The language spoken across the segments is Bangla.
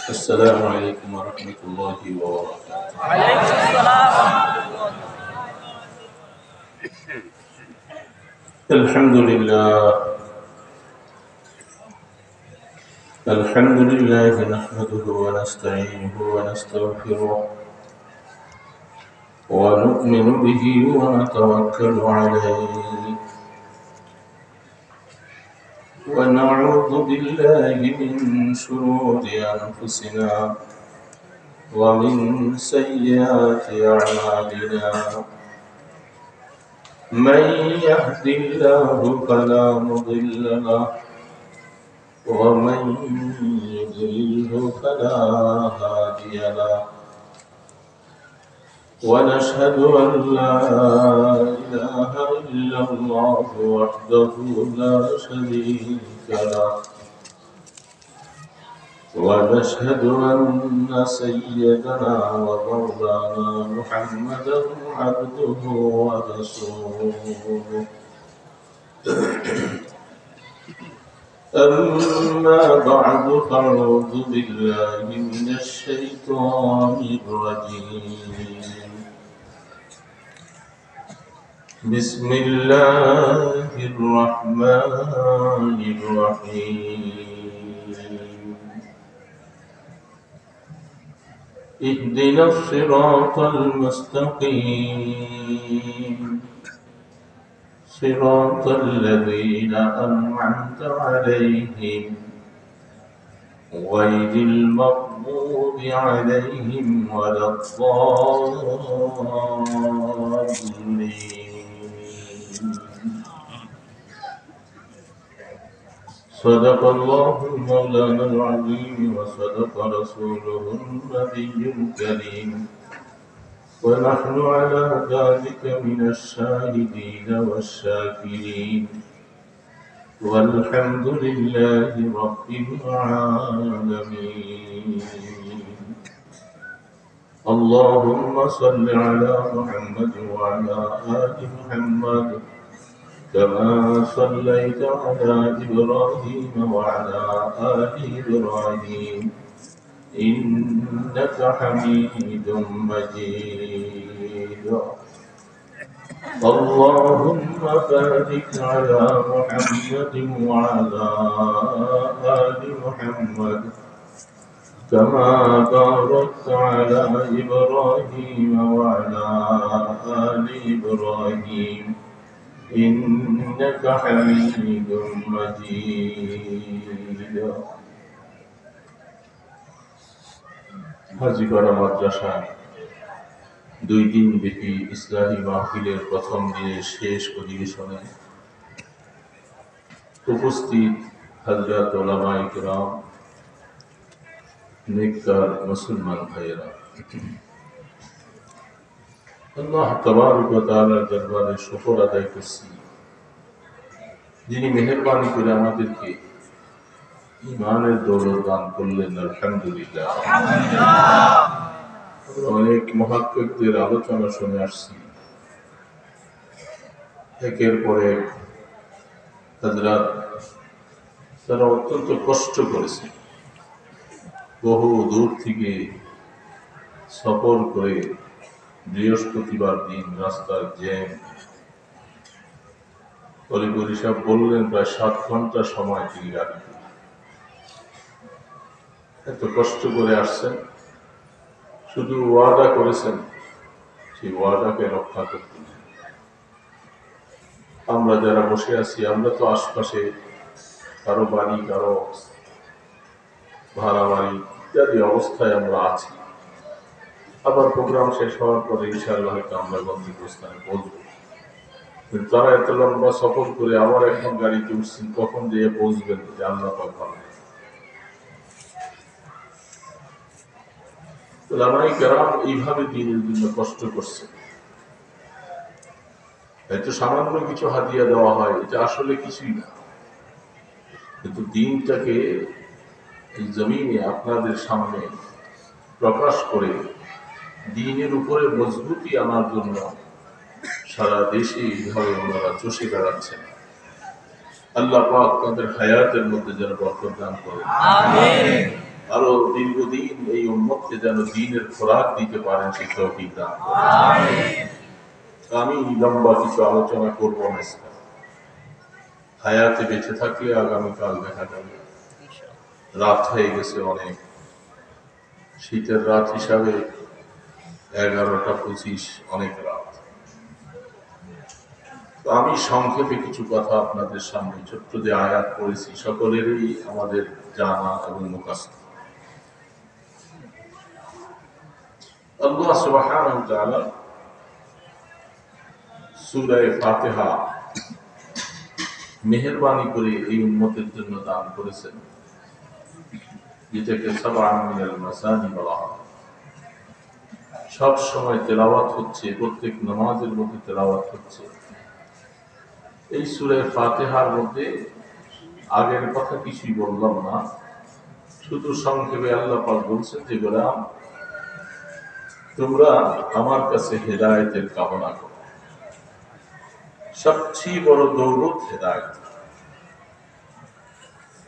السلام عليكم ورحمة الله وبركاته. وعليكم السلام ورحمة الله. الحمد لله نحمده ونستعينه ونستغفره ونؤمن به ونتوكل عليه ونعوذ بالله من شرور أنفسنا ومن سيئات أعمالنا. من يهد الله فلا مضل له ومن يضلله فلا هادي له. ونشهد أن لا إله إلا الله وحده لا شريك له. ونشهد أن سيدنا ومولانا محمدا عبده ورسوله. أما بعد فأعوذ بالله من الشيطان الرجيم. بسم الله الرحمن الرحيم. اهدنا الصراط المستقيم صراط الذين أنعمت عليهم غير المغضوب عليهم ولا الضالين. صدق الله مولانا العظيم وصدق رسوله النبي الكريم ونحن على ذلك من الشاهدين والشاكرين والحمد لله رب العالمين. اللهم صل على محمد وعلى آل محمد كما صليت على إبراهيم وعلى آل إبراهيم إنك حميد مجيد. اللهم بارك على محمد وعلى آل محمد كما باركت على إبراهيم وعلى آل إبراهيم إنك حميد مجيد. হাজীপাড়া মাদ্রাসা 2 দিন ব্যাপী ইসলামী মাহফিলের প্রথম দিনের শেষ অধিবেশনে উপস্থিত হযরত উলামায়ে কিরাম, নেককার মুসলমান ভাইয়েরা, আল্লাহ তাবারক ওয়া তাআলার দরবারে শুকর আদায় করছি, যিনি মেহেরবানি করে আমাদেরকে ইমানের দৌলত দান করলেন। আলহামদুলিল্লাহ। অনেক মুহাক্কিকদের আলোচনা শুনে আসছি, একের পর এক হযরত তারা অত্যন্ত কষ্ট করেছে, বহু দূর থেকে সফর করে বৃহস্পতিবার দিন রাস্তার জ্যাম, অলিগলি সাহেব বললেন প্রায় 7 ঘন্টা সময় তিনি গাড়ি, এত কষ্ট করে আসছেন, শুধু ওয়াদা করেছেন, সেই ওয়াদাকে রক্ষা করতে। আমরা যারা বসে আছি, আমরা তো আশপাশে কারো বাড়ি, কারো ভাড়া বাড়ি ইত্যাদি অবস্থায় আমরা আছি। আবার প্রোগ্রাম শেষ হওয়ার পরে ইনশাআল্লাহ হয়তো আমরা গন্তব্যস্থানে পৌঁছবো। কিন্তু তারা এত লম্বা সফর করে আবার এখন গাড়িতে উঠছেন, কখন যেয়ে পৌঁছবেন আল্লাহ পাক ভালো। উলামায়ে কেরাম এইভাবে দিনের জন্য কষ্ট করছে। হয়তো সামান্য কিছু হাদিয়া দেওয়া হয়, এটা আসলে কিছুই না, কিন্তু দিনটাকে এই জমিনে আপনাদের সামনে প্রকাশ করে দিনের উপরে মজবুতি আনার জন্য সারা দেশে এইভাবে ওনারা চষে বেড়াচ্ছেন। আল্লাহ পাক তাদের হায়াতের মধ্যে যেন বরকত দান করেন। আমিন। আরো দীর্ঘদিন এই উম্মতকে যেন দ্বীনের খোরাক দিতে পারেন সেই তৌফিক দান করুন। আমি লম্বা কিছু আলোচনা করব না, হায়াতে বেঁচে থাকলে আগামীকাল দেখা যাবে। রাত হয়ে গেছে অনেক, শীতের রাত হিসাবে 11টা 25, অনেক রাত। তো আমি সংক্ষেপে কিছু কথা আপনাদের সামনে ছোট্ট যে আয়াত পড়েছি সকলেরই আমাদের জানা এবং মুখস্থ। আল্লাহ সুবহানাহু ওয়া তাআলা সূরা ফাতিহা মেহেরবানি করে এই উম্মতের জন্য দান করেছেন, যেটাকে সাবআন মিনাল মাসানি বলা হয়। সব সময় তেলাওয়াত হচ্ছে, প্রত্যেক নামাজের মধ্যে তেলাওয়াত হচ্ছে। এই সূরা ফাতিহার মধ্যে আগের কথা কিছুই বললাম না, শুধু সংক্ষেপে আল্লাহ পাক বলছেন যে গোলাম তোমরা আমার কাছে হেদায়েতের কামনা করো। সবচেয়ে বড় দৌলত হেদায়েত।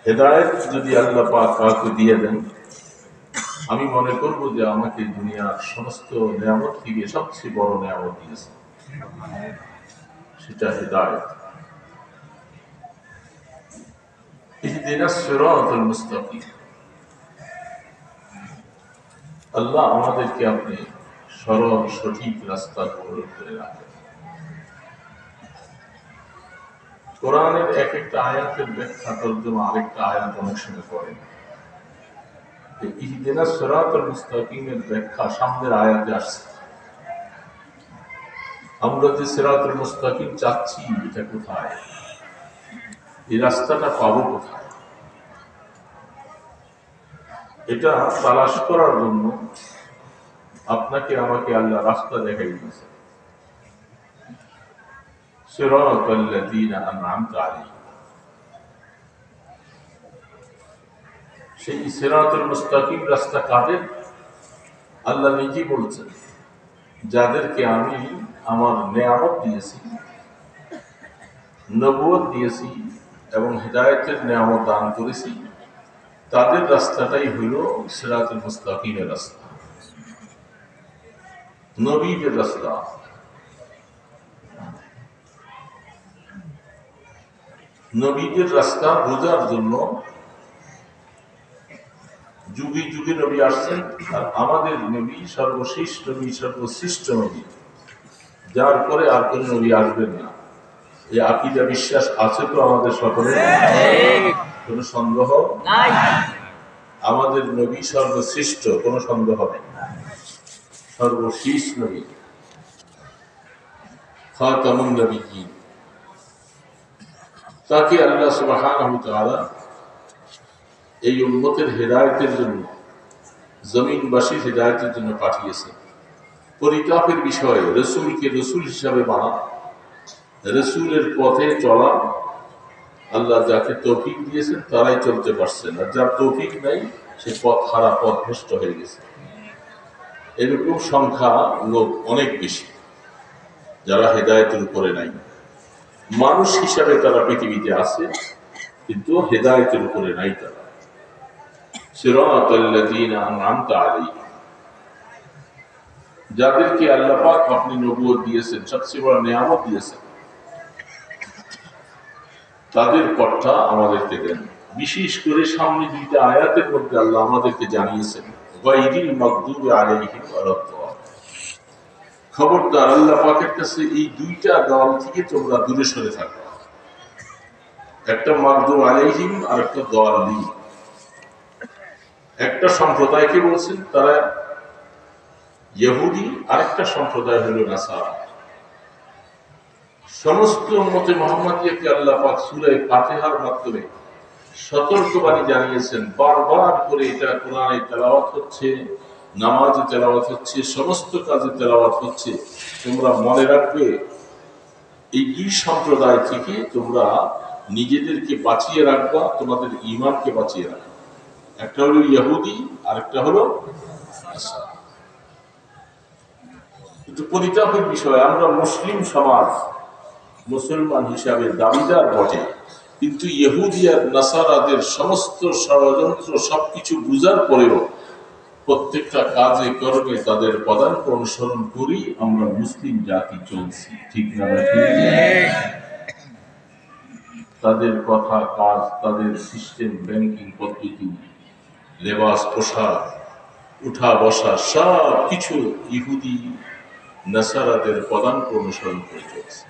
হেদায়েত যদি আল্লাহ পাক কাউকে দিয়ে দেন, আমি মনে করব যে আমাকে দুনিয়ার সমস্ত নিয়ামত থেকে সবচেয়ে বড় নিয়ামত দিয়েছে, সেটা হেদায়েত। ইহদিনাস সিরাতাল মুস্তাকিম। আল্লাহ আমাদেরকে আপনি সরল সঠিক রাস্তার উপর করে রাখেন। কোরআনের এক একটা আয়াতের ব্যাখ্যা তর্জমা আরেকটা আয়াত অনেক সময় করেন। ইহদিনাস সিরাতাল মুস্তাকিমের ব্যাখ্যা সামনের আয়াতে আসছে। আমরা যে সিরাতুল মুস্তাকিম চাচ্ছি, এটা কোথায়, এই রাস্তাটা পাবো কোথায়, এটা তালাশ করার জন্য আপনাকে আমাকে আল্লাহ রাস্তা দেখাই দিয়েছে। সিরাতাল্লাযীনা আন'আমতা আলাইহিম, সেই সিরাতুল মুস্তাকিম রাস্তা কাদের? আল্লাহ নিজেই বলছেন, যাদেরকে আমি আমার নেয়ামত দিয়েছি, নবুয়ত দিয়েছি এবং হিদায়াতের নেয়ামত দান করেছি, তাদের রাস্তাটাই হইল সিরাতুল মুস্তাকিমের রাস্তা, নবীদের রাস্তা। নবীদের রাস্তা বোঝার জন্য যুগে যুগে নবী আসছেন, আর আমাদের নবী সর্বশেষ নবী, সর্বশ্রেষ্ঠ নবী, যার পরে আর কোন নবী আসবেন না। এই আকীদা বিশ্বাস আছে তো আমাদের সকলের? কোন সন্দেহ নাই। আমাদের নবী সর্বশ্রেষ্ঠ, কোন সন্দেহ নেই। সর্বশেষ নবী, খাতামুন নবিয়্যিন। তাকে আল্লাহ সুবহানাহু ওয়া তাআলা এই উম্মতের হেদায়েতের জন্য, জমিনবাসীর হেদায়েতের জন্য পাঠিয়েছেন। পরিতাপের বিষয়, রসুলকে রসুল হিসাবে মানা, রসুলের পথে চলা, আল্লাহ যাকে তৌফিক দিয়েছেন তারাই চলতে পারছেন, আর যার তৌফিক নাই সে পথ হারা, পথ ভ্রষ্ট হয়ে গেছে। এরকম সংখ্যা লোক অনেক বেশি যারা হেদায়েতের উপরে নাই। মানুষ হিসাবে তারা পৃথিবীতে আছে, কিন্তু হেদায়েতের উপরে নাই তারা। সিরাতাল্লাযীনা আন'আমতা আলাইহিম, যাদেরকে আল্লাহ পাক আপনি নবুয়ত দিয়েছেন, সবচেয়ে বড় নিয়ামত দিয়েছেন, তাদের পথটা আমাদেরকে দেন। বিশেষ করে সামনে দুইটা আয়াতের মধ্যে আল্লাহ আমাদেরকে জানিয়েছেন, গায়রিল মাগদুবি আলাইহিম ওয়ালাদ-দাল্লিন। খবরদার, আল্লাহ পাকের কাছে এই দুইটা দল থেকে তোমরা দূরে সরে থাকো। একটা মাগদুব আলাইহিম আর একটা দাল্লিন। একটা সম্প্রদায়কে বলছেন তারা ইহুদি, আরেকটা সম্প্রদায় হলো নাসারা। সমস্ত উম্মতে মুহাম্মাদিয়াকে আল্লাহ পাক সূরা ফাতিহার মাধ্যমে সতর্কবাণী জানিয়েছেন। বারবার করে এটা কোরআনে তেলাওয়াত হচ্ছে, নামাজে তেলাওয়াত হচ্ছে, সমস্ত কাজে তেলাওয়াত হচ্ছে। তোমরা মনে রাখবে, এই দুই সম্প্রদায় থেকে তোমরা নিজেদেরকে বাঁচিয়ে রাখবা, তোমাদের ঈমানকে বাঁচিয়ে রাখবা। একটা হলো ইহুদি, আরেকটা হলো নাসারা। কিন্তু পরিতাপের বিষয়, আমরা মুসলিম সমাজ, মুসলমান হিসাবে দাবিদার বটে, কিন্তু ইহুদি আর নাসারাদের সমস্ত ষড়যন্ত্র সবকিছু বুঝার পরেও প্রত্যেকটা কাজে কর্মে তাদের পদাঙ্ক অনুসরণ করি আমরা মুসলিম জাতি চলছি, ঠিক না ঠিক? তাদের কথা কাজ, তাদের সিস্টেম, ব্যাংকিং পদ্ধতি, লেবাস পোশাক, উঠা বসা সব কিছু ইহুদি নাসারাদের পদাঙ্ক অনুসরণ করে চলছে।